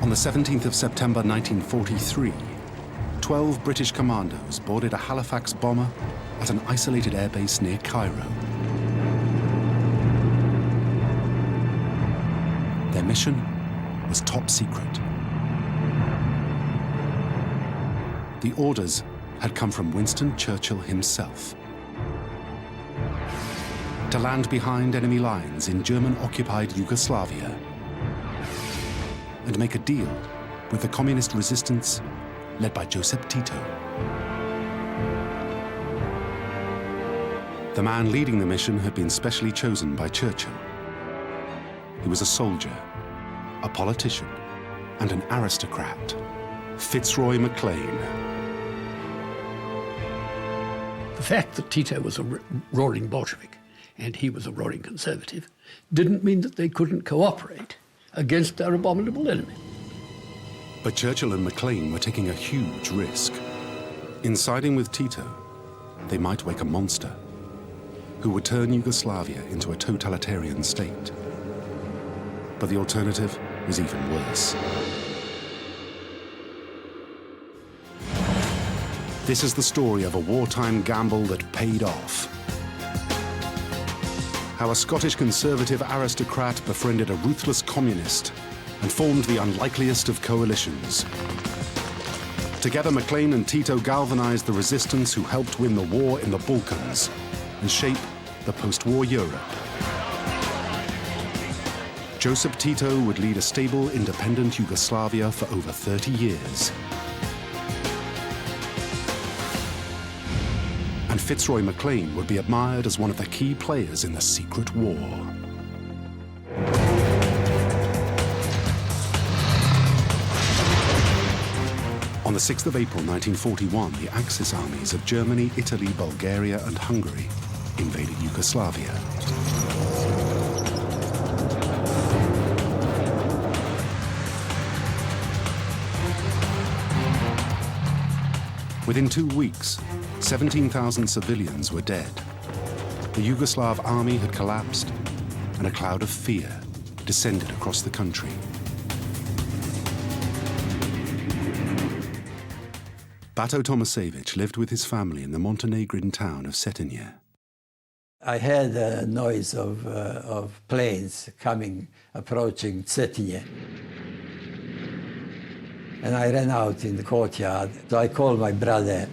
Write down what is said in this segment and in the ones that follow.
On the 17th of September 1943, 12 British commandos boarded a Halifax bomber at an isolated airbase near Cairo. Their mission was top secret. The orders had come from Winston Churchill himself to land behind enemy lines in German-occupied Yugoslavia and make a deal with the communist resistance led by Joseph Tito. The man leading the mission had been specially chosen by Churchill. He was a soldier, a politician, and an aristocrat, Fitzroy McLean. The fact that Tito was a roaring Bolshevik and he was a roaring conservative didn't mean that they couldn't cooperate against their abominable enemy. But Churchill and McLean were taking a huge risk. In siding with Tito, they might wake a monster who would turn Yugoslavia into a totalitarian state. But the alternative was even worse. This is the story of a wartime gamble that paid off. How a Scottish conservative aristocrat befriended a ruthless communist and formed the unlikeliest of coalitions. Together, McLean and Tito galvanized the resistance who helped win the war in the Balkans and shape the post-war Europe. Joseph Tito would lead a stable, independent Yugoslavia for over 30 years. And Fitzroy McLean would be admired as one of the key players in the secret war. On the 6th of April 1941, the Axis armies of Germany, Italy, Bulgaria, and Hungary invaded Yugoslavia. Within 2 weeks, 17,000 civilians were dead. The Yugoslav army had collapsed, and a cloud of fear descended across the country. Bato Tomasevich lived with his family in the Montenegrin town of Cetinje. I heard a noise of planes approaching Cetinje. And I ran out in the courtyard. So I called my brother,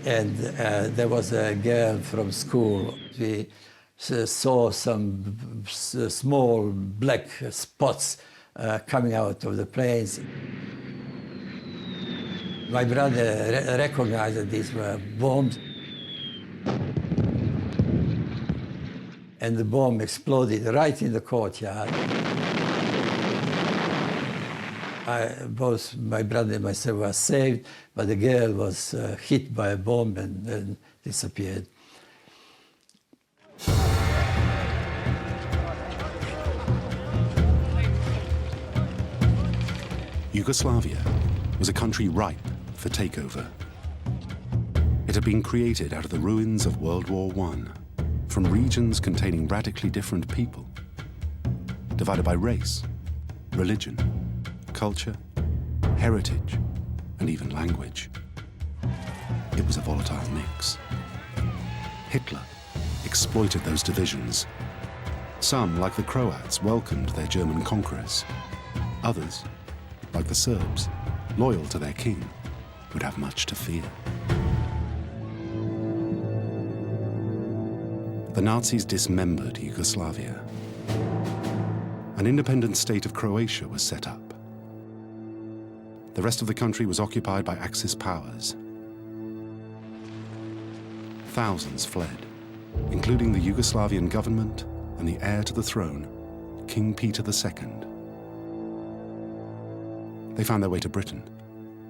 and there was a girl from school. We saw some small black spots coming out of the planes. My brother recognized that these were bombs. And the bomb exploded right in the courtyard. Both my brother and myself were saved, but the girl was hit by a bomb and disappeared. Yugoslavia was a country ripe for takeover. It had been created out of the ruins of World War I, from regions containing radically different people, divided by race, religion, culture, heritage, and even language. It was a volatile mix. Hitler exploited those divisions. Some, like the Croats, welcomed their German conquerors. Others, like the Serbs, loyal to their king, would have much to fear. The Nazis dismembered Yugoslavia. An independent state of Croatia was set up. The rest of the country was occupied by Axis powers. Thousands fled, including the Yugoslavian government and the heir to the throne, King Peter II. They found their way to Britain,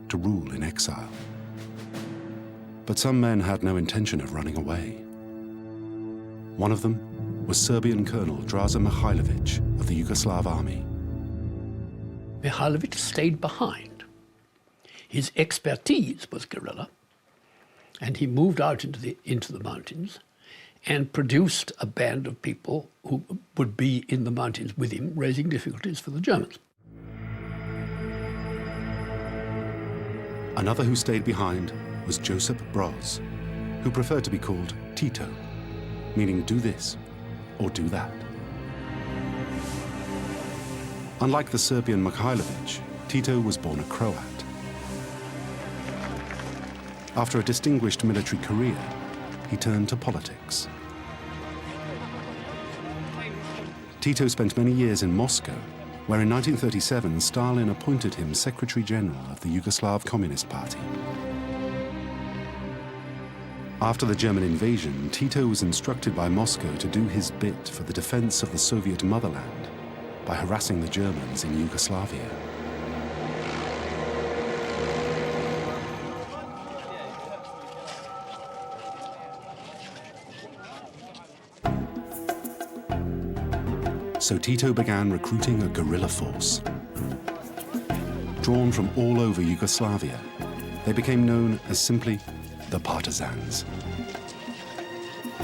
to rule in exile. But some men had no intention of running away. One of them was Serbian Colonel Draza Mihailovic of the Yugoslav army. Mihailovic stayed behind. His expertise was guerrilla, and he moved out into the mountains and produced a band of people who would be in the mountains with him, raising difficulties for the Germans. Another who stayed behind was Josip Broz, who preferred to be called Tito, meaning do this or do that. Unlike the Serbian Mihailovic, Tito was born a Croat. After a distinguished military career, he turned to politics. Tito spent many years in Moscow, where in 1937 Stalin appointed him Secretary General of the Yugoslav Communist Party. After the German invasion, Tito was instructed by Moscow to do his bit for the defense of the Soviet motherland by harassing the Germans in Yugoslavia. So Tito began recruiting a guerrilla force. Drawn from all over Yugoslavia, they became known as simply the Partisans.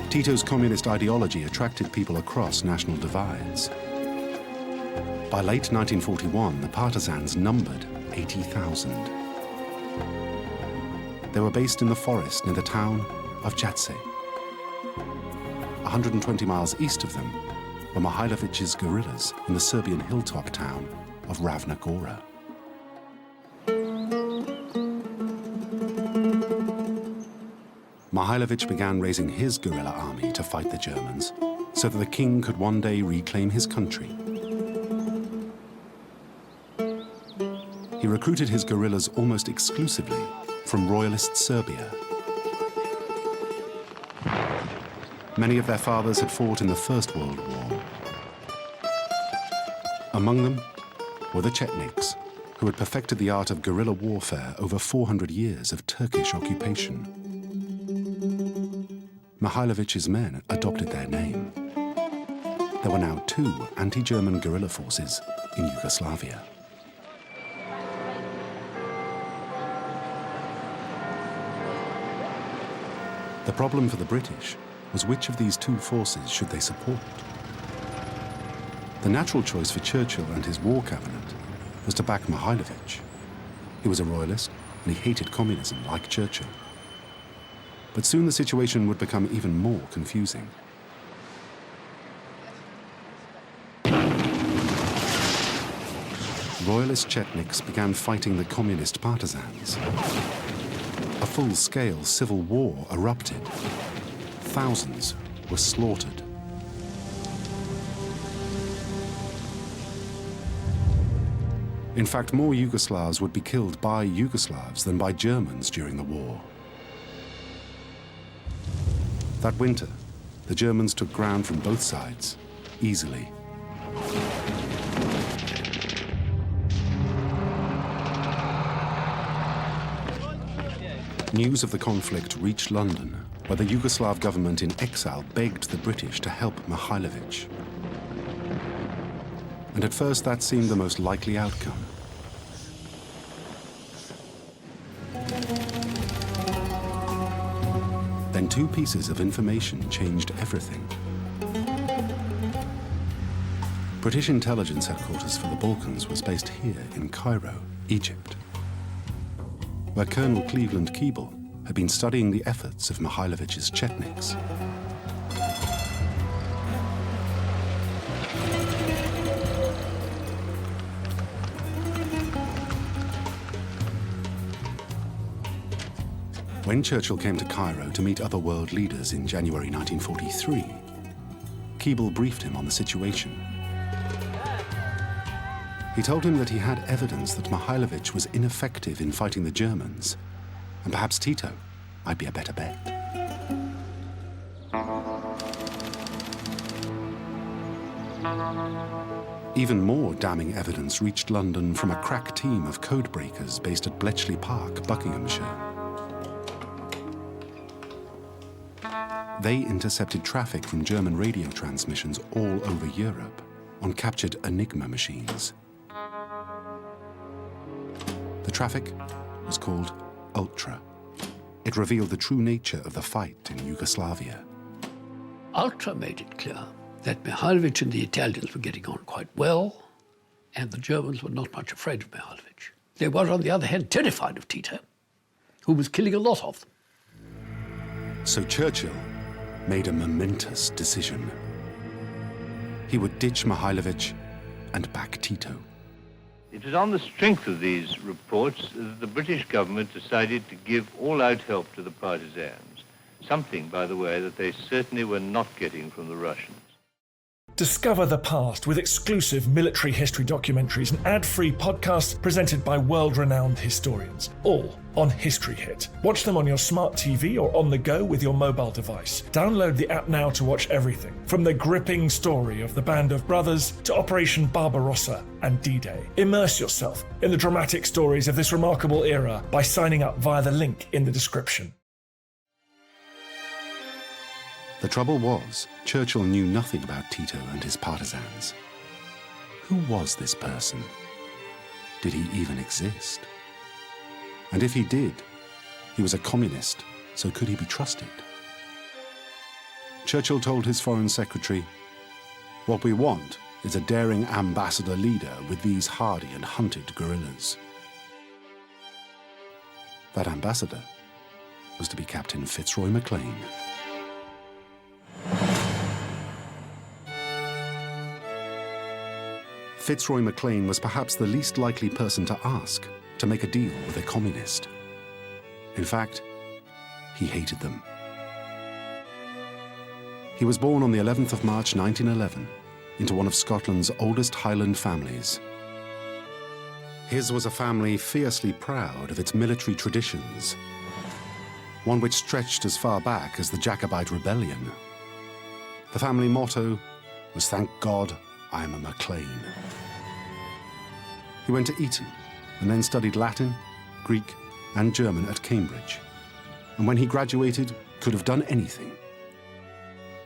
Tito's communist ideology attracted people across national divides. By late 1941, the Partisans numbered 80,000. They were based in the forest near the town of Jatse. 120 miles east of them were Mihailovic's guerrillas in the Serbian hilltop town of Ravna Gora. Mihailovic began raising his guerrilla army to fight the Germans so that the king could one day reclaim his country. He recruited his guerrillas almost exclusively from royalist Serbia. Many of their fathers had fought in the First World War. Among them were the Chetniks, who had perfected the art of guerrilla warfare over 400 years of Turkish occupation. Mihailovic's men adopted their name. There were now 2 anti-German guerrilla forces in Yugoslavia. The problem for the British was which of these 2 forces should they support? The natural choice for Churchill and his war cabinet was to back Mihailovic. He was a royalist and he hated communism like Churchill. But soon the situation would become even more confusing. Royalist Chetniks began fighting the communist partisans. A full-scale civil war erupted. Thousands were slaughtered. In fact, more Yugoslavs would be killed by Yugoslavs than by Germans during the war. That winter, the Germans took ground from both sides, easily. News of the conflict reached London, where the Yugoslav government in exile begged the British to help Mihailovic. And at first that seemed the most likely outcome. Then 2 pieces of information changed everything. British intelligence headquarters for the Balkans was based here in Cairo, Egypt, where Colonel Cleveland Keeble had been studying the efforts of Mihailovic's Chetniks. When Churchill came to Cairo to meet other world leaders in January 1943, Keeble briefed him on the situation. He told him that he had evidence that Mihailovic was ineffective in fighting the Germans, and perhaps Tito might be a better bet. Even more damning evidence reached London from a crack team of codebreakers based at Bletchley Park, Buckinghamshire. They intercepted traffic from German radio transmissions all over Europe on captured Enigma machines. The traffic was called Ultra. It revealed the true nature of the fight in Yugoslavia. Ultra made it clear that Mihailovic and the Italians were getting on quite well, and the Germans were not much afraid of Mihailovic. They were, on the other hand, terrified of Tito, who was killing a lot of them. So Churchill made a momentous decision. He would ditch Mihailovich and back Tito. It was on the strength of these reports that the British government decided to give all-out help to the partisans, something, by the way, that they certainly were not getting from the Russians. Discover the past with exclusive military history documentaries and ad-free podcasts presented by world-renowned historians, all on History Hit. Watch them on your smart TV or on the go with your mobile device. Download the app now to watch everything, from the gripping story of the Band of Brothers to Operation Barbarossa and D-Day. Immerse yourself in the dramatic stories of this remarkable era by signing up via the link in the description. The trouble was, Churchill knew nothing about Tito and his partisans. Who was this person? Did he even exist? And if he did, he was a communist, so could he be trusted? Churchill told his foreign secretary, "What we want is a daring ambassador leader with these hardy and hunted guerrillas." That ambassador was to be Captain Fitzroy McLean. Fitzroy McLean was perhaps the least likely person to ask to make a deal with a communist. In fact, he hated them. He was born on the 11th of March 1911 into one of Scotland's oldest Highland families. His was a family fiercely proud of its military traditions, one which stretched as far back as the Jacobite Rebellion. The family motto was, "Thank God, I'm a MacLean." He went to Eton and then studied Latin, Greek, and German at Cambridge. And when he graduated, could have done anything.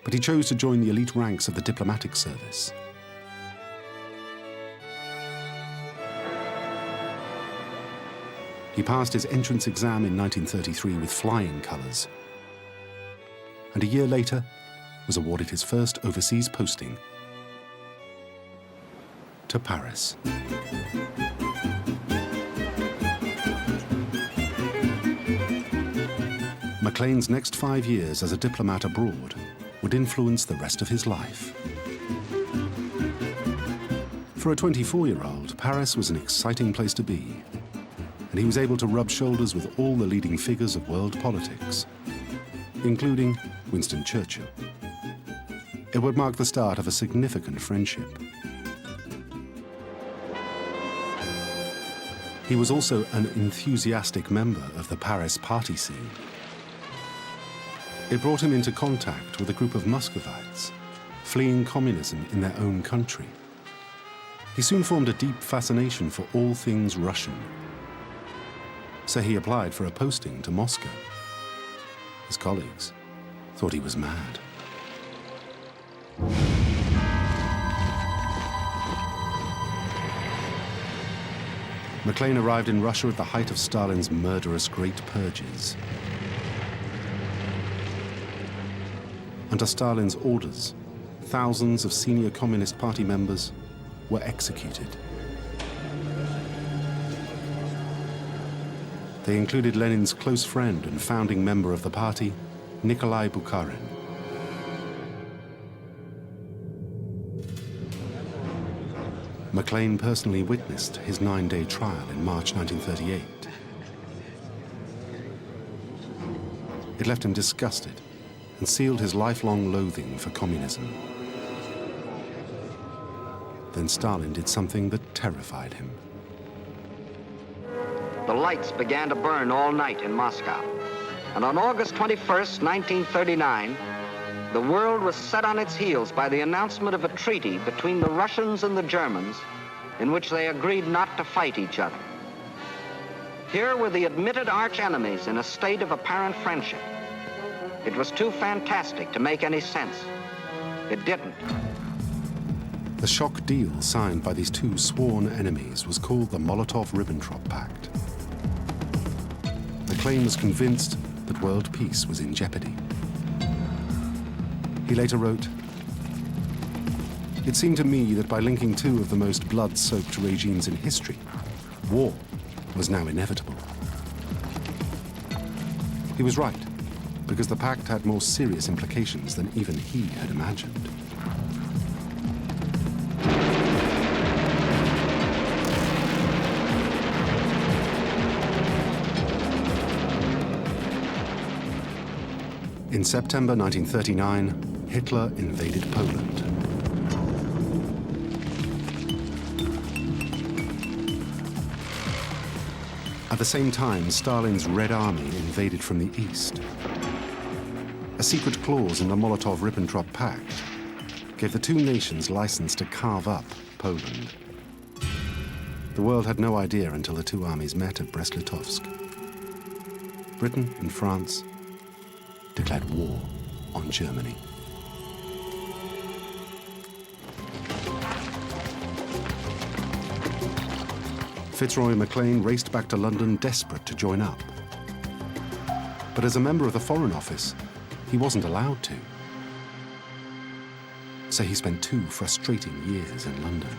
But he chose to join the elite ranks of the diplomatic service. He passed his entrance exam in 1933 with flying colours. And a year later, was awarded his first overseas posting to Paris. MacLean's next 5 years as a diplomat abroad would influence the rest of his life. For a 24-year-old, Paris was an exciting place to be, and he was able to rub shoulders with all the leading figures of world politics, including Winston Churchill. It would mark the start of a significant friendship. He was also an enthusiastic member of the Paris party scene. It brought him into contact with a group of Muscovites fleeing communism in their own country. He soon formed a deep fascination for all things Russian. So he applied for a posting to Moscow. His colleagues thought he was mad. MacLean arrived in Russia at the height of Stalin's murderous Great Purges. Under Stalin's orders, thousands of senior Communist Party members were executed. They included Lenin's close friend and founding member of the party, Nikolai Bukharin. MacLean personally witnessed his 9-day trial in March 1938. It left him disgusted and sealed his lifelong loathing for communism. Then Stalin did something that terrified him. The lights began to burn all night in Moscow. And on August 21st, 1939, the world was set on its heels by the announcement of a treaty between the Russians and the Germans in which they agreed not to fight each other. Here were the admitted arch-enemies in a state of apparent friendship. It was too fantastic to make any sense. It didn't. The shock deal signed by these two sworn enemies was called the Molotov-Ribbentrop Pact. MacLean was convinced that world peace was in jeopardy. He later wrote, "It seemed to me that by linking two of the most blood-soaked regimes in history, war was now inevitable." He was right, because the pact had more serious implications than even he had imagined. In September 1939, Hitler invaded Poland. At the same time, Stalin's Red Army invaded from the east. A secret clause in the Molotov-Ribbentrop Pact gave the two nations license to carve up Poland. The world had no idea until the two armies met at Brest-Litovsk. Britain and France declared war on Germany. Fitzroy McLean raced back to London desperate to join up. But as a member of the Foreign Office, he wasn't allowed to. So he spent 2 frustrating years in London.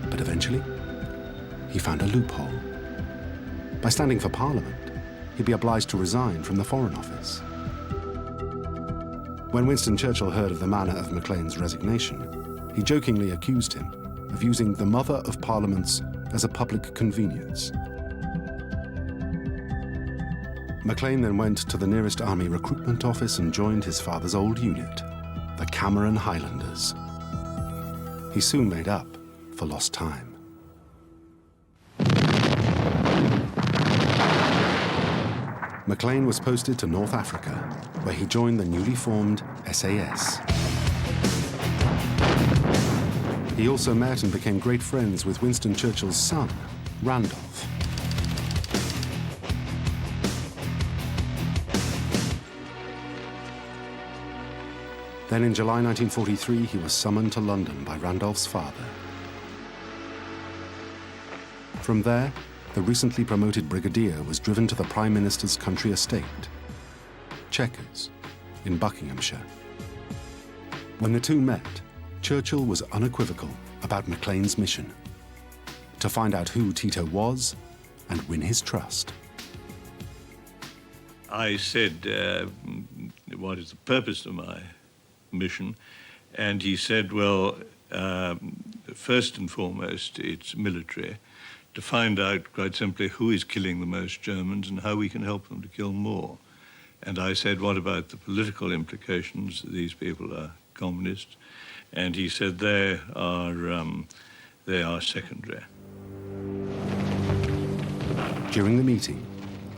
But eventually, he found a loophole. By standing for Parliament, he'd be obliged to resign from the Foreign Office. When Winston Churchill heard of the manner of McLean's resignation, he jokingly accused him of using the Mother of Parliaments as a public convenience. McLean then went to the nearest army recruitment office and joined his father's old unit, the Cameron Highlanders. He soon made up for lost time. McLean was posted to North Africa, where he joined the newly formed SAS. He also met and became great friends with Winston Churchill's son, Randolph. Then in July 1943, he was summoned to London by Randolph's father. From there, the recently promoted brigadier was driven to the Prime Minister's country estate, Chequers, in Buckinghamshire. When the two met, Churchill was unequivocal about McLean's mission: to find out who Tito was and win his trust. I said, what is the purpose of my mission? And he said, well, first and foremost, it's military, to find out, quite simply, who is killing the most Germans and how we can help them to kill more. And I said, what about the political implications? These people are communists. And he said, they are secondary. During the meeting,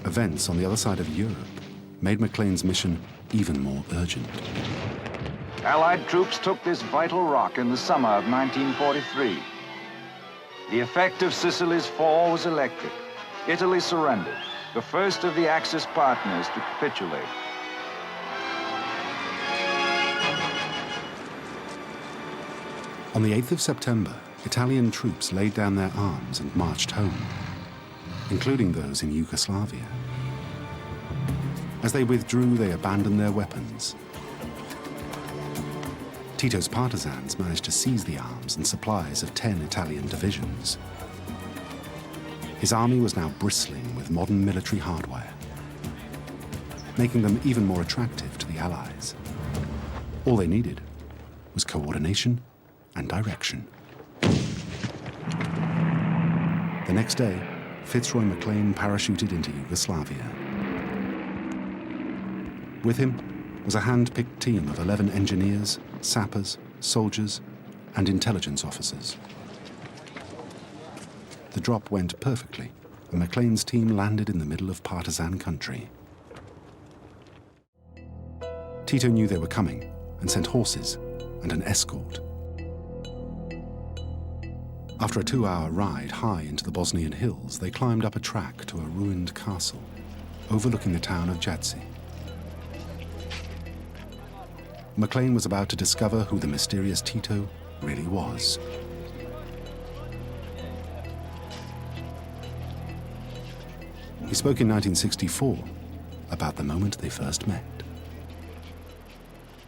events on the other side of Europe made McLean's mission even more urgent. Allied troops took this vital rock in the summer of 1943. The effect of Sicily's fall was electric. Italy surrendered, the first of the Axis partners to capitulate. On the 8th of September, Italian troops laid down their arms and marched home, including those in Yugoslavia. As they withdrew, they abandoned their weapons. Tito's partisans managed to seize the arms and supplies of 10 Italian divisions. His army was now bristling with modern military hardware, making them even more attractive to the Allies. All they needed was coordination and direction. The next day, Fitzroy McLean parachuted into Yugoslavia. With him was a hand-picked team of 11 engineers, sappers, soldiers, and intelligence officers. The drop went perfectly, and McLean's team landed in the middle of partisan country. Tito knew they were coming and sent horses and an escort. After a 2-hour ride high into the Bosnian hills, they climbed up a track to a ruined castle overlooking the town of Jadci. McLean was about to discover who the mysterious Tito really was. He spoke in 1964 about the moment they first met.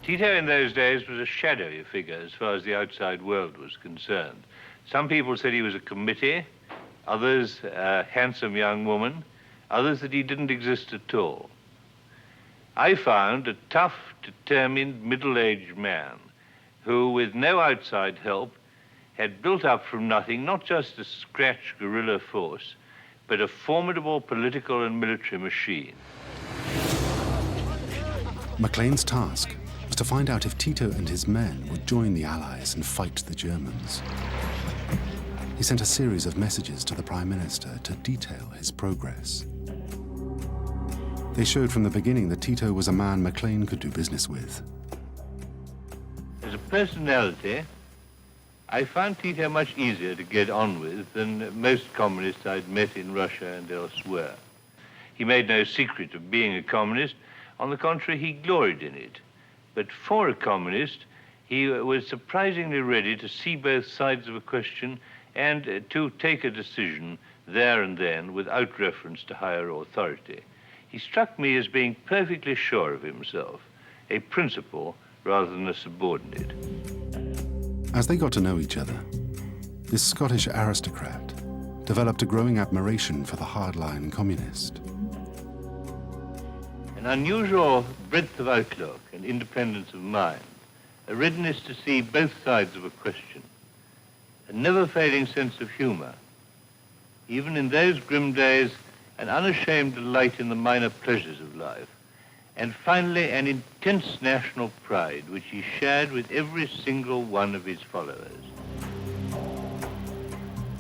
Tito in those days was a shadowy figure as far as the outside world was concerned. Some people said he was a committee, others a handsome young woman, others that he didn't exist at all. I found a tough, determined, middle-aged man who, with no outside help, had built up from nothing not just a scratch guerrilla force, but a formidable political and military machine. McLean's task was to find out if Tito and his men would join the Allies and fight the Germans. He sent a series of messages to the Prime Minister to detail his progress. They showed from the beginning that Tito was a man McLean could do business with. As a personality, I found Tito much easier to get on with than most communists I'd met in Russia and elsewhere. He made no secret of being a communist. On the contrary, he gloried in it. But for a communist, he was surprisingly ready to see both sides of a question and to take a decision there and then without reference to higher authority. He struck me as being perfectly sure of himself, a principal rather than a subordinate. As they got to know each other, this Scottish aristocrat developed a growing admiration for the hardline communist. An unusual breadth of outlook and independence of mind, a readiness to see both sides of a question, a never-failing sense of humor, even in those grim days, an unashamed delight in the minor pleasures of life, and finally an intense national pride which he shared with every single one of his followers.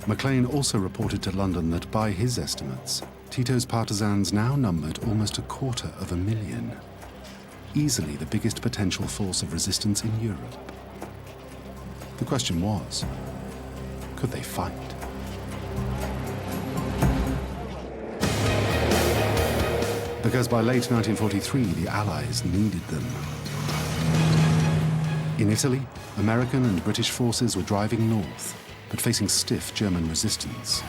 McLean also reported to London that by his estimates, Tito's partisans now numbered almost 250,000, easily the biggest potential force of resistance in Europe. The question was, could they fight? Because by late 1943, the Allies needed them. In Italy, American and British forces were driving north, but facing stiff German resistance.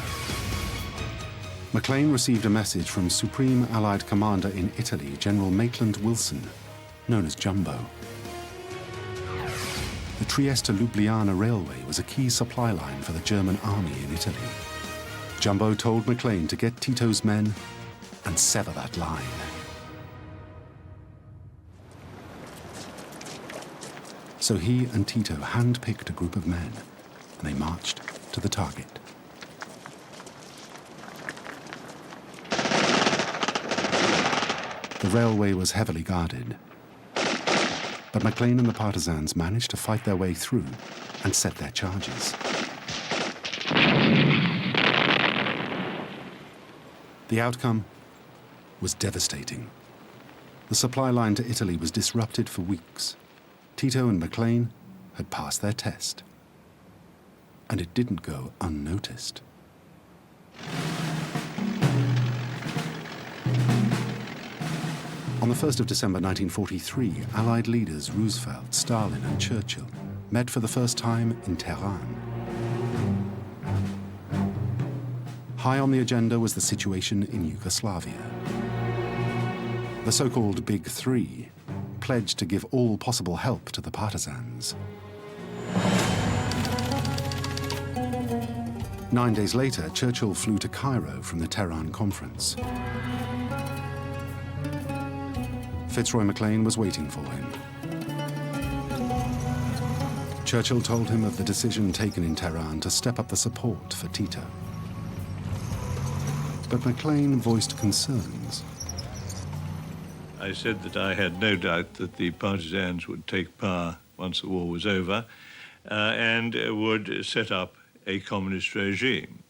McLean received a message from Supreme Allied Commander in Italy, General Maitland Wilson, known as Jumbo. The Trieste-Ljubljana railway was a key supply line for the German army in Italy. Jumbo told McLean to get Tito's men and sever that line. So he and Tito hand-picked a group of men, and they marched to the target. The railway was heavily guarded, but McLean and the partisans managed to fight their way through and set their charges. The outcome was devastating. The supply line to Italy was disrupted for weeks. Tito and McLean had passed their test, and it didn't go unnoticed. On the 1st of December 1943, Allied leaders Roosevelt, Stalin, and Churchill met for the first time in Tehran. High on the agenda was the situation in Yugoslavia. The so-called Big Three pledged to give all possible help to the partisans. 9 days later, Churchill flew to Cairo from the Tehran conference. Fitzroy McLean was waiting for him. Churchill told him of the decision taken in Tehran to step up the support for Tito. But McLean voiced concerns. I said that I had no doubt that the partisans would take power once the war was over and would set up a communist regime.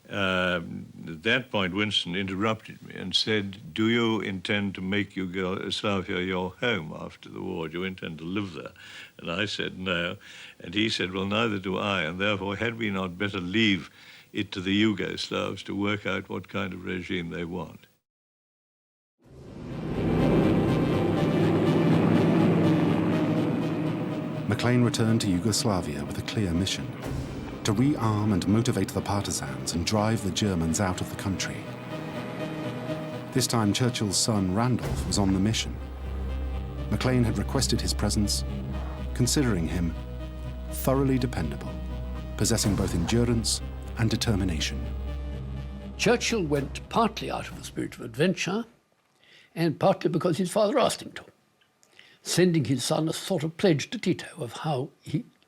At that point, Winston interrupted me and said, "Do you intend to make Yugoslavia your home after the war? Do you intend to live there?" And I said, "No." And he said, "Well, neither do I, and therefore had we not better leave it to the Yugoslavs to work out what kind of regime they want?" McLean returned to Yugoslavia with a clear mission: to rearm and motivate the partisans and drive the Germans out of the country. This time, Churchill's son, Randolph, was on the mission. McLean had requested his presence, considering him thoroughly dependable, possessing both endurance and determination. Churchill went partly out of the spirit of adventure and partly because his father asked him to, sending his son a sort of pledge to Tito of how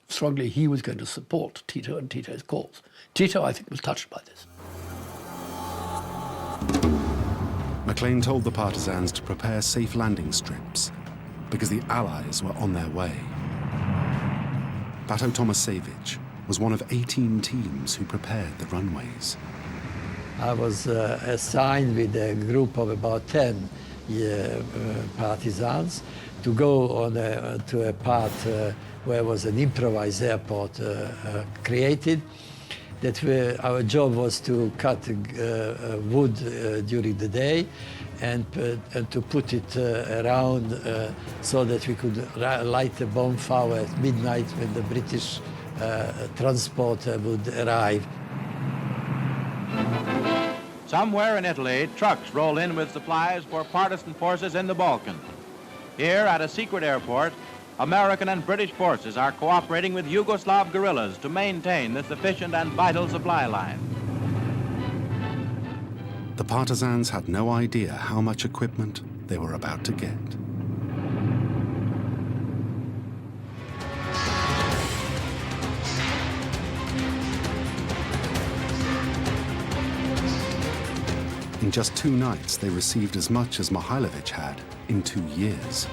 strongly he was going to support Tito and Tito's cause. Tito, I think, was touched by this. McLean told the partisans to prepare safe landing strips because the Allies were on their way. Bato Tomasevich was one of 18 teams who prepared the runways. I was assigned with a group of about 10 partisans to go on to a part where was an improvised airport created. Our job was to cut wood during the day and to put it around so that we could light a bonfire at midnight when the British transporter would arrive. Somewhere in Italy, trucks roll in with supplies for partisan forces in the Balkans. Here, at a secret airport, American and British forces are cooperating with Yugoslav guerrillas to maintain this efficient and vital supply line. The partisans had no idea how much equipment they were about to get. In just 2 nights, they received as much as Mihailovich had in 2 years.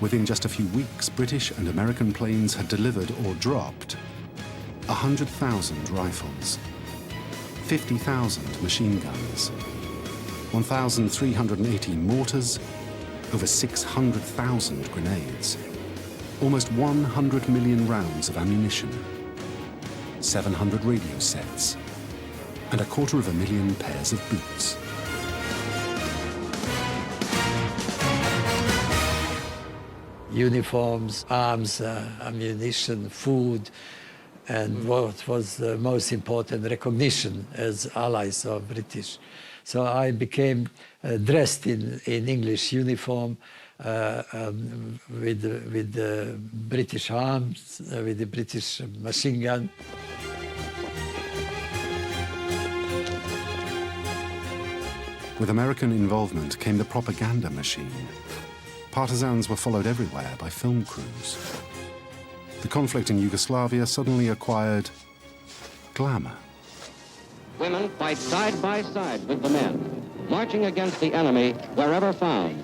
Within just a few weeks, British and American planes had delivered or dropped 100,000 rifles, 50,000 machine guns, 1,380 mortars, over 600,000 grenades, almost 100 million rounds of ammunition, 700 radio sets, and 250,000 pairs of boots. Uniforms, arms, ammunition, food, and what was the most important, recognition as allies of British. So I became dressed in English uniform with the British arms, with the British machine gun. With American involvement came the propaganda machine. Partisans were followed everywhere by film crews. The conflict in Yugoslavia suddenly acquired glamour. Women fight side by side with the men, marching against the enemy wherever found.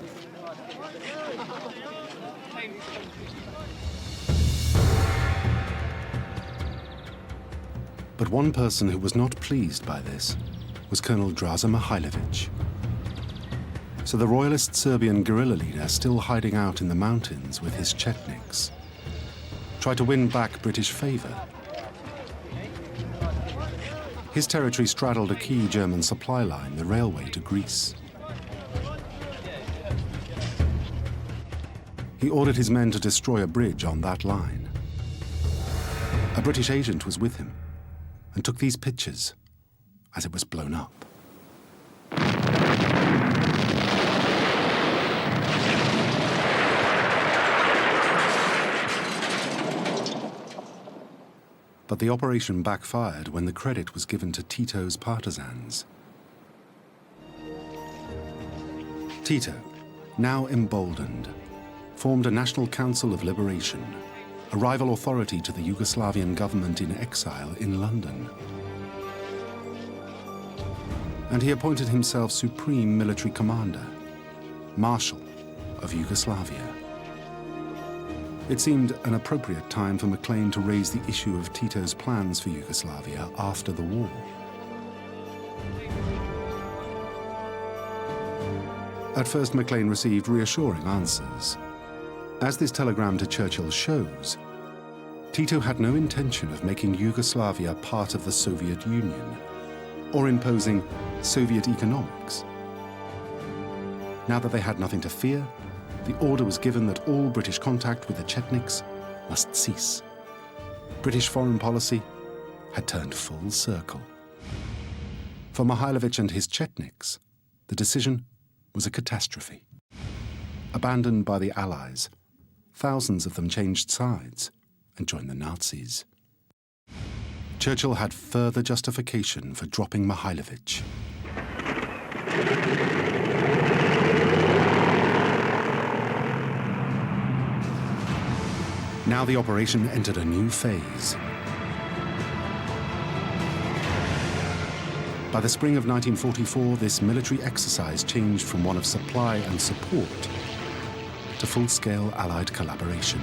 But one person who was not pleased by this was Colonel Draza Mihailovich. So the royalist Serbian guerrilla leader, still hiding out in the mountains with his Chetniks, tried to win back British favor. His territory straddled a key German supply line, the railway to Greece. He ordered his men to destroy a bridge on that line. A British agent was with him and took these pictures as it was blown up. But the operation backfired when the credit was given to Tito's partisans. Tito, now emboldened, formed a National Council of Liberation, a rival authority to the Yugoslavian government in exile in London. And he appointed himself Supreme Military Commander, Marshal of Yugoslavia. It seemed an appropriate time for McLean to raise the issue of Tito's plans for Yugoslavia after the war. At first, McLean received reassuring answers. As this telegram to Churchill shows, Tito had no intention of making Yugoslavia part of the Soviet Union or imposing Soviet economics. Now that they had nothing to fear, the order was given that all British contact with the Chetniks must cease. British foreign policy had turned full circle. For Mihailovich and his Chetniks, the decision was a catastrophe. Abandoned by the Allies, thousands of them changed sides and join the Nazis. Churchill had further justification for dropping Mihailovich. Now the operation entered a new phase. By the spring of 1944, this military exercise changed from one of supply and support to full-scale Allied collaboration.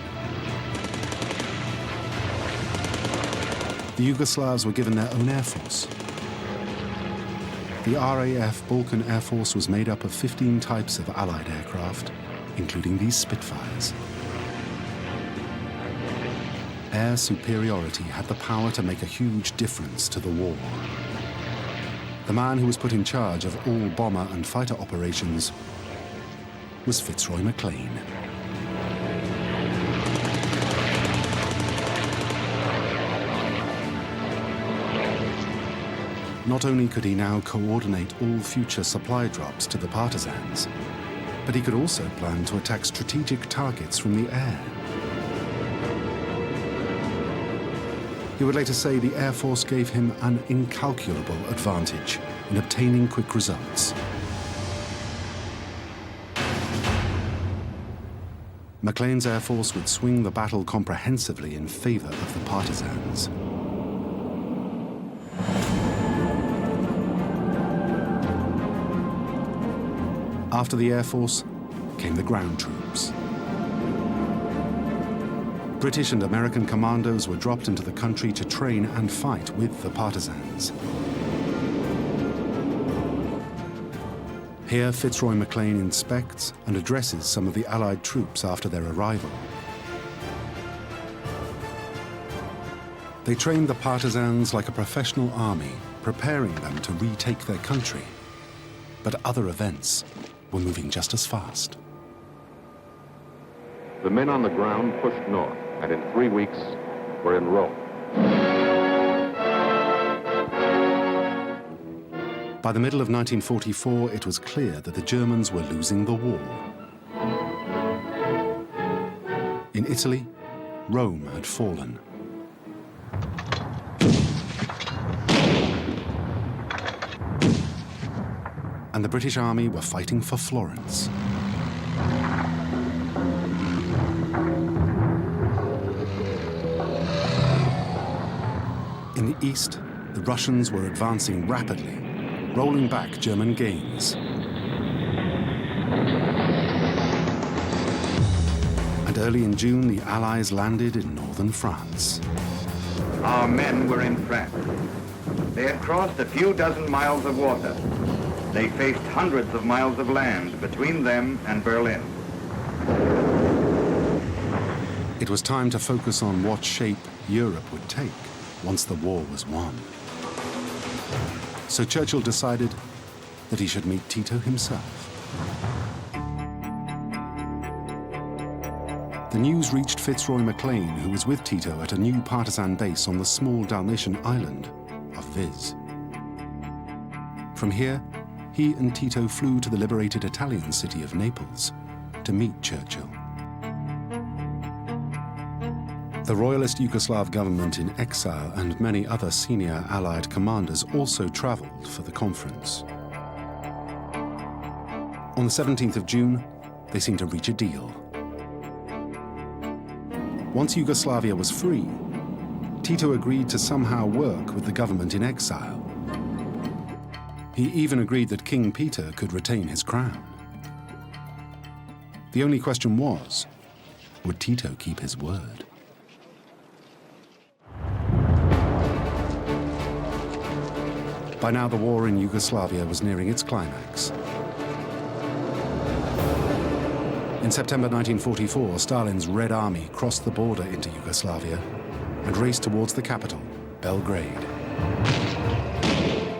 The Yugoslavs were given their own air force. The RAF Balkan Air Force was made up of 15 types of Allied aircraft, including these Spitfires. Air superiority had the power to make a huge difference to the war. The man who was put in charge of all bomber and fighter operations was Fitzroy McLean. Not only could he now coordinate all future supply drops to the Partisans, but he could also plan to attack strategic targets from the air. He would later say the Air Force gave him an incalculable advantage in obtaining quick results. McLean's Air Force would swing the battle comprehensively in favor of the Partisans. After the Air Force came the ground troops. British and American commandos were dropped into the country to train and fight with the Partisans. Here, Fitzroy McLean inspects and addresses some of the Allied troops after their arrival. They trained the Partisans like a professional army, preparing them to retake their country. But other events were moving just as fast. The men on the ground pushed north, and in 3 weeks were in Rome. By the middle of 1944, it was clear that the Germans were losing the war. In Italy, Rome had fallen. And the British Army were fighting for Florence. In the east, the Russians were advancing rapidly, rolling back German gains. And early in June, the Allies landed in northern France. Our men were in France. They had crossed a few dozen miles of water. They faced hundreds of miles of land between them and Berlin. It was time to focus on what shape Europe would take once the war was won. So Churchill decided that he should meet Tito himself. The news reached Fitzroy McLean, who was with Tito at a new partisan base on the small Dalmatian island of Vis. From here, he and Tito flew to the liberated Italian city of Naples to meet Churchill. The royalist Yugoslav government in exile and many other senior Allied commanders also traveled for the conference. On the 17th of June, they seemed to reach a deal. Once Yugoslavia was free, Tito agreed to somehow work with the government in exile. He even agreed that King Peter could retain his crown. The only question was, would Tito keep his word? By now, the war in Yugoslavia was nearing its climax. In September 1944, Stalin's Red Army crossed the border into Yugoslavia and raced towards the capital, Belgrade.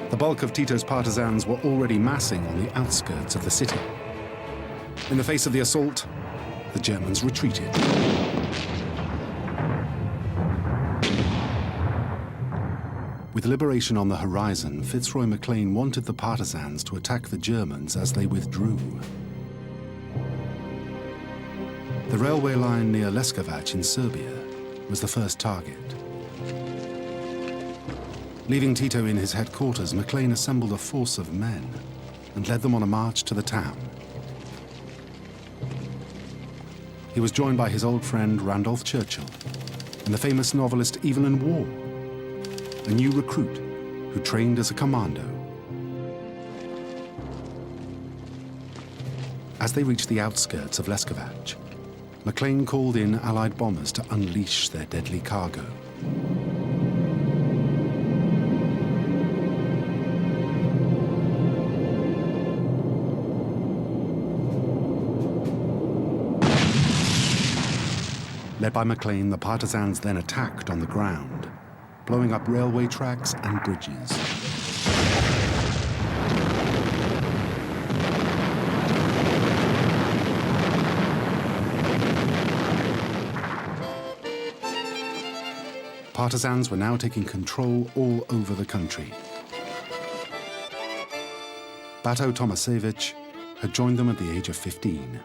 The bulk of Tito's partisans were already massing on the outskirts of the city. In the face of the assault, the Germans retreated. With liberation on the horizon, Fitzroy McLean wanted the partisans to attack the Germans as they withdrew. The railway line near Leskovac in Serbia was the first target. Leaving Tito in his headquarters, McLean assembled a force of men and led them on a march to the town. He was joined by his old friend Randolph Churchill and the famous novelist Evelyn Waugh, a new recruit who trained as a commando. As they reached the outskirts of Leskovac, McLean called in Allied bombers to unleash their deadly cargo. Led by McLean, the Partisans then attacked on the ground, blowing up railway tracks and bridges. Partisans were now taking control all over the country. Bato Tomasevich had joined them at the age of 15.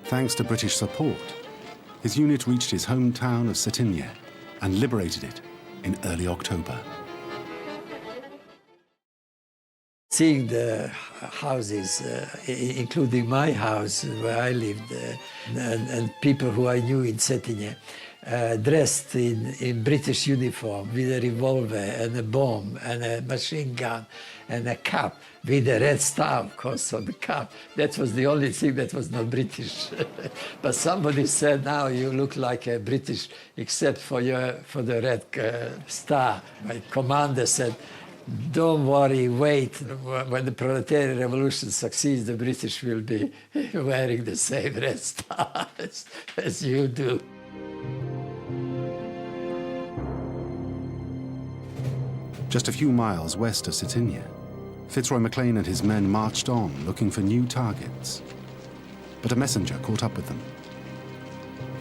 Thanks to British support, his unit reached his hometown of Cetinje and liberated it in early October. Seeing the houses, including my house where I lived, and people who I knew in Cetinje, dressed in British uniform with a revolver and a bomb and a machine gun and a cap with a red star, of course, on the cap. That was the only thing that was not British. But somebody said, now you look like a British except for the red star. My commander said, don't worry, wait. When the proletarian revolution succeeds, the British will be wearing the same red star as you do. Just a few miles west of Cetinje, Fitzroy McLean and his men marched on looking for new targets. But a messenger caught up with them.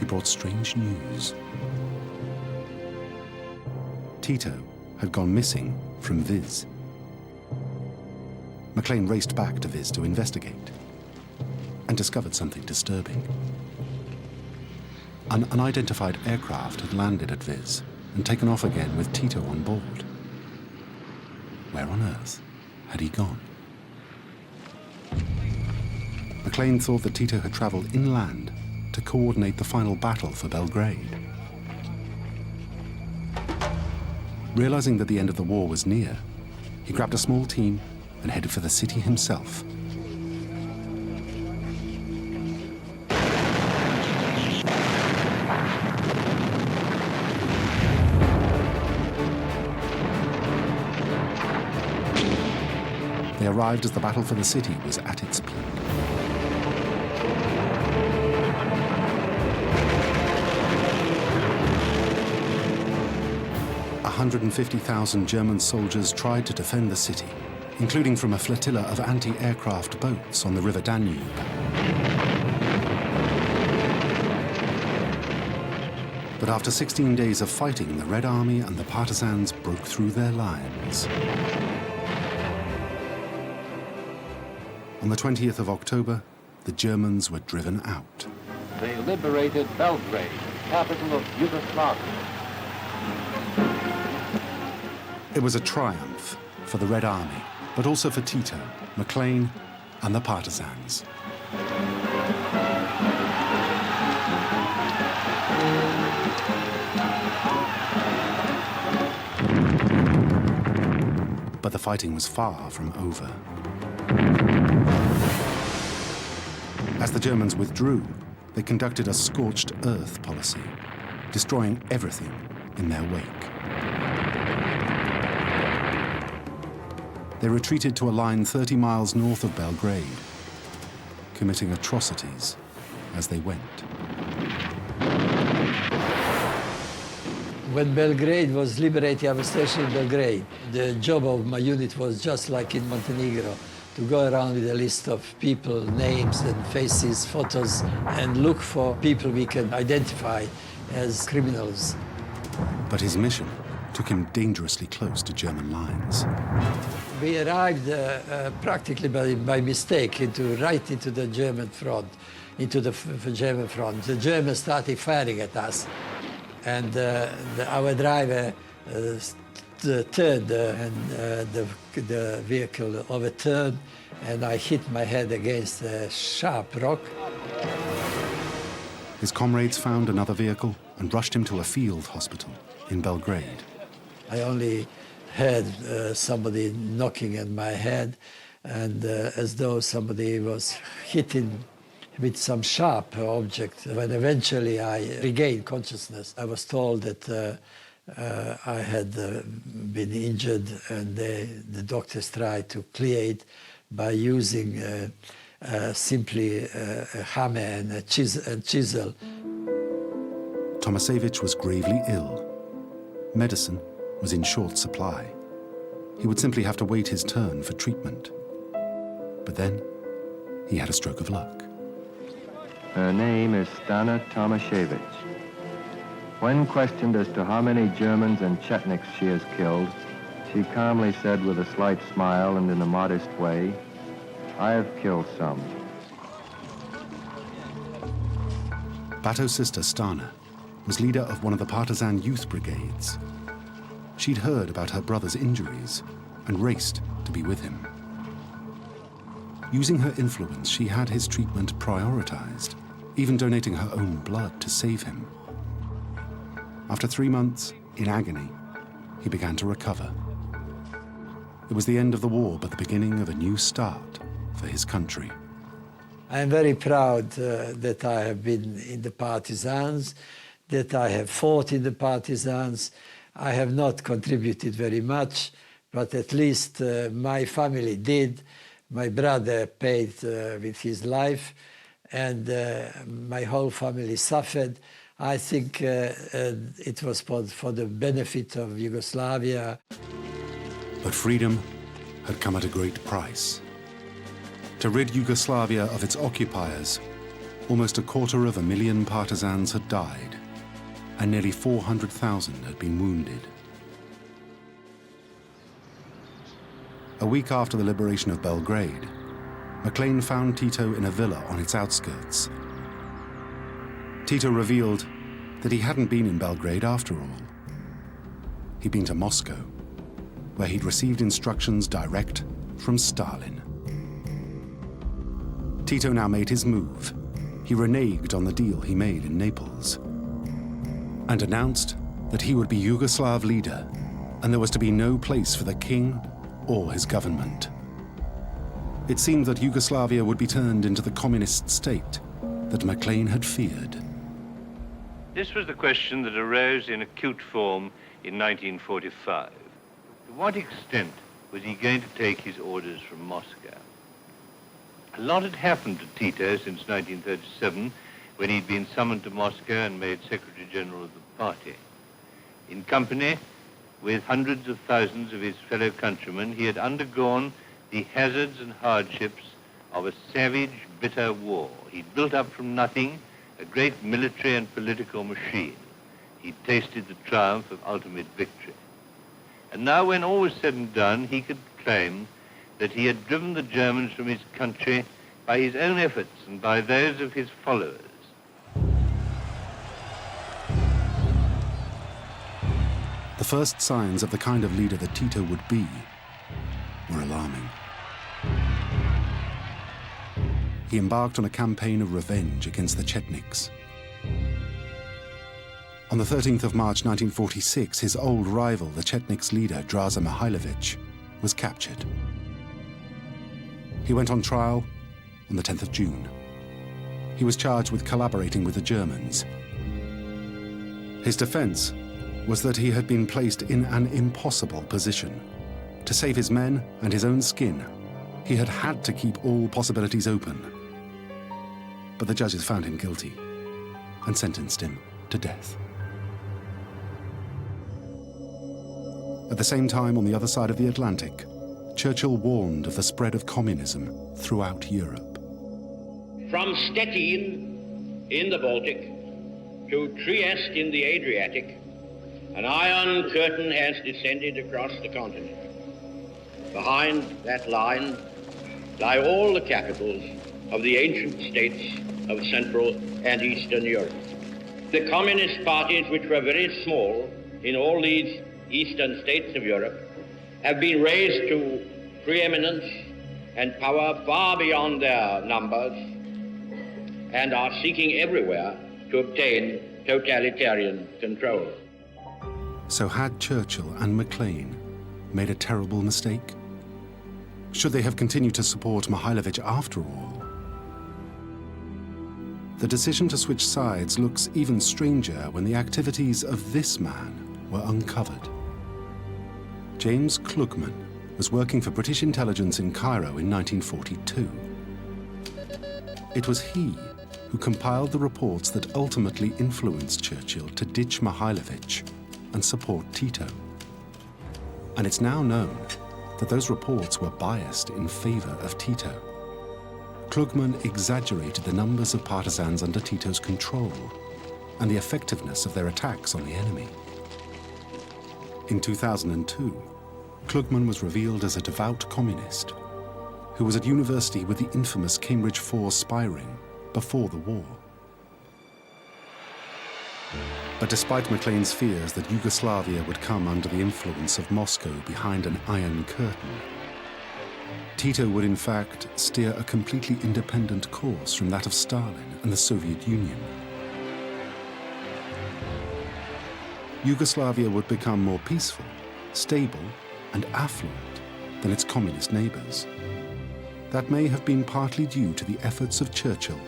He brought strange news. Tito had gone missing from Viz. McLean raced back to Viz to investigate and discovered something disturbing. An unidentified aircraft had landed at Viz and taken off again with Tito on board. Where on earth had he gone? McLean thought that Tito had traveled inland to coordinate the final battle for Belgrade. Realizing that the end of the war was near, he grabbed a small team and headed for the city himself. They arrived as the battle for the city was at its peak. A 150,000 German soldiers tried to defend the city, including from a flotilla of anti-aircraft boats on the River Danube. But after 16 days of fighting, the Red Army and the Partisans broke through their lines. On the 20th of October, the Germans were driven out. They liberated Belgrade, capital of Yugoslavia. It was a triumph for the Red Army, but also for Tito, McLean, and the Partisans. But the fighting was far from over. As the Germans withdrew, they conducted a scorched earth policy, destroying everything in their wake. They retreated to a line 30 miles north of Belgrade, committing atrocities as they went. When Belgrade was liberated, I was stationed in Belgrade. The job of my unit was just like in Montenegro, to go around with a list of people, names and faces, photos, and look for people we can identify as criminals. But his mission took him dangerously close to German lines. We arrived practically by mistake right into the German front, into the German front. The Germans started firing at us. And our driver turned and the vehicle overturned, and I hit my head against a sharp rock. His comrades found another vehicle and rushed him to a field hospital in Belgrade. I only heard somebody knocking at my head, and as though somebody was hitting with some sharp object. When eventually I regained consciousness, I was told that I had been injured, and the doctors tried to clear it by using simply a hammer and a chisel. Tomasevich was gravely ill. Medicine was in short supply. He would simply have to wait his turn for treatment. But then he had a stroke of luck. Her name is Stana Tomasevich. When questioned as to how many Germans and Chetniks she has killed, she calmly said with a slight smile and in a modest way, "I have killed some." Bato's sister Stana was leader of one of the partisan youth brigades. She'd heard about her brother's injuries and raced to be with him. Using her influence, she had his treatment prioritized, even donating her own blood to save him. After 3 months, in agony, he began to recover. It was the end of the war, but the beginning of a new start for his country. I am very proud that I have been in the Partisans, that I have fought in the Partisans. I have not contributed very much, but at least my family did. My brother paid with his life, and my whole family suffered. I think it was for the benefit of Yugoslavia. But freedom had come at a great price. To rid Yugoslavia of its occupiers, almost 250,000 partisans had died, and nearly 400,000 had been wounded. A week after the liberation of Belgrade, McLean found Tito in a villa on its outskirts. Tito revealed that he hadn't been in Belgrade after all. He'd been to Moscow, where he'd received instructions direct from Stalin. Tito now made his move. He reneged on the deal he made in Naples and announced that he would be Yugoslav leader, and there was to be no place for the king or his government. It seemed that Yugoslavia would be turned into the communist state that McLean had feared. This was the question that arose in acute form in 1945. To what extent was he going to take his orders from Moscow? A lot had happened to Tito since 1937, when he'd been summoned to Moscow and made Secretary General of the party. In company with hundreds of thousands of his fellow countrymen, he had undergone the hazards and hardships of a savage, bitter war. He'd built up from nothing a great military and political machine. He'd tasted the triumph of ultimate victory. And now, when all was said and done, he could claim that he had driven the Germans from his country by his own efforts and by those of his followers. The first signs of the kind of leader that Tito would be were alarming. He embarked on a campaign of revenge against the Chetniks. On the 13th of March 1946, his old rival, the Chetniks' leader, Draza Mihailovich, was captured. He went on trial on the 10th of June. He was charged with collaborating with the Germans. His defense was that he had been placed in an impossible position. To save his men and his own skin, he had had to keep all possibilities open. But the judges found him guilty and sentenced him to death. At the same time, on the other side of the Atlantic, Churchill warned of the spread of communism throughout Europe. From Stettin in the Baltic to Trieste in the Adriatic, an iron curtain has descended across the continent. Behind that line lie all the capitals of the ancient states of Central and Eastern Europe. the communist parties, which were very small in all these eastern states of Europe, have been raised to preeminence and power far beyond their numbers and are seeking everywhere to obtain totalitarian control. So had Churchill and McLean made a terrible mistake? Should they have continued to support Mihailovich after all? The decision to switch sides looks even stranger when the activities of this man were uncovered. James Klugman was working for British intelligence in Cairo in 1942. It was he who compiled the reports that ultimately influenced Churchill to ditch Mihailovich and support Tito. And it's now known that those reports were biased in favor of Tito. Klugman exaggerated the numbers of partisans under Tito's control and the effectiveness of their attacks on the enemy. In 2002, Klugman was revealed as a devout communist who was at university with the infamous Cambridge 4 spy ring before the war. But despite McLean's fears that Yugoslavia would come under the influence of Moscow behind an iron curtain, Tito would in fact steer a completely independent course from that of Stalin and the Soviet Union. Yugoslavia would become more peaceful, stable, and affluent than its communist neighbors. That may have been partly due to the efforts of Churchill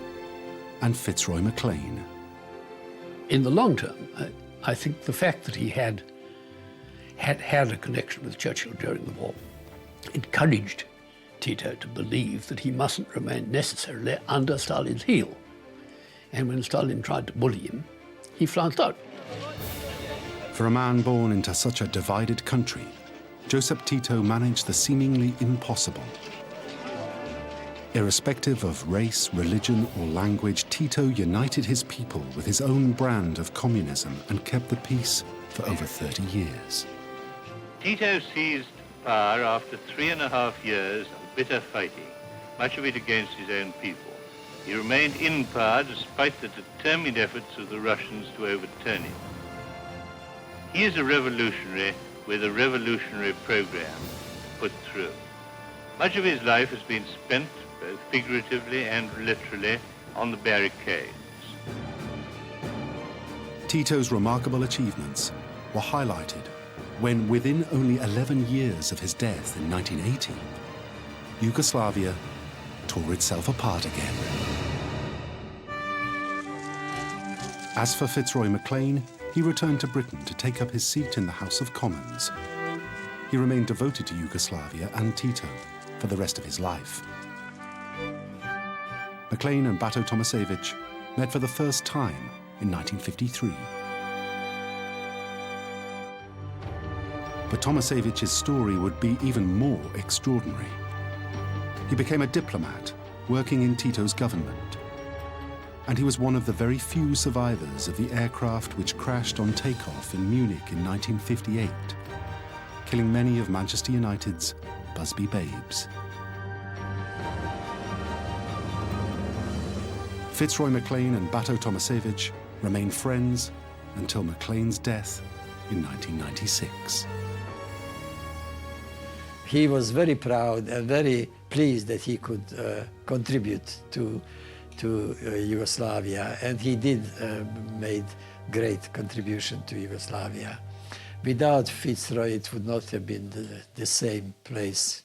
and Fitzroy McLean. In the long term, I think the fact that he had a connection with Churchill during the war encouraged Tito to believe that he mustn't remain necessarily under Stalin's heel. And when Stalin tried to bully him, he flounced out. For a man born into such a divided country, Joseph Tito managed the seemingly impossible. Irrespective of race, religion, or language, Tito united his people with his own brand of communism and kept the peace for over 30 years. Tito seized power after 3.5 years of bitter fighting, much of it against his own people. He remained in power despite the determined efforts of the Russians to overturn him. He is a revolutionary with a revolutionary program put through. Much of his life has been spent, both figuratively and literally, on the barricades. Tito's remarkable achievements were highlighted when, within only 11 years of his death in 1980, Yugoslavia tore itself apart again. As for Fitzroy McLean, he returned to Britain to take up his seat in the House of Commons. He remained devoted to Yugoslavia and Tito for the rest of his life. McLean and Bato Tomasevich met for the first time in 1953. But Tomasevich's story would be even more extraordinary. He became a diplomat working in Tito's government. And he was one of the very few survivors of the aircraft which crashed on takeoff in Munich in 1958, killing many of Manchester United's Busby Babes. Fitzroy McLean and Bato Tomasevich remained friends until McLean's death in 1996. He was very proud and very pleased that he could contribute to Yugoslavia, and he did made great contribution to Yugoslavia. Without Fitzroy, it would not have been the same place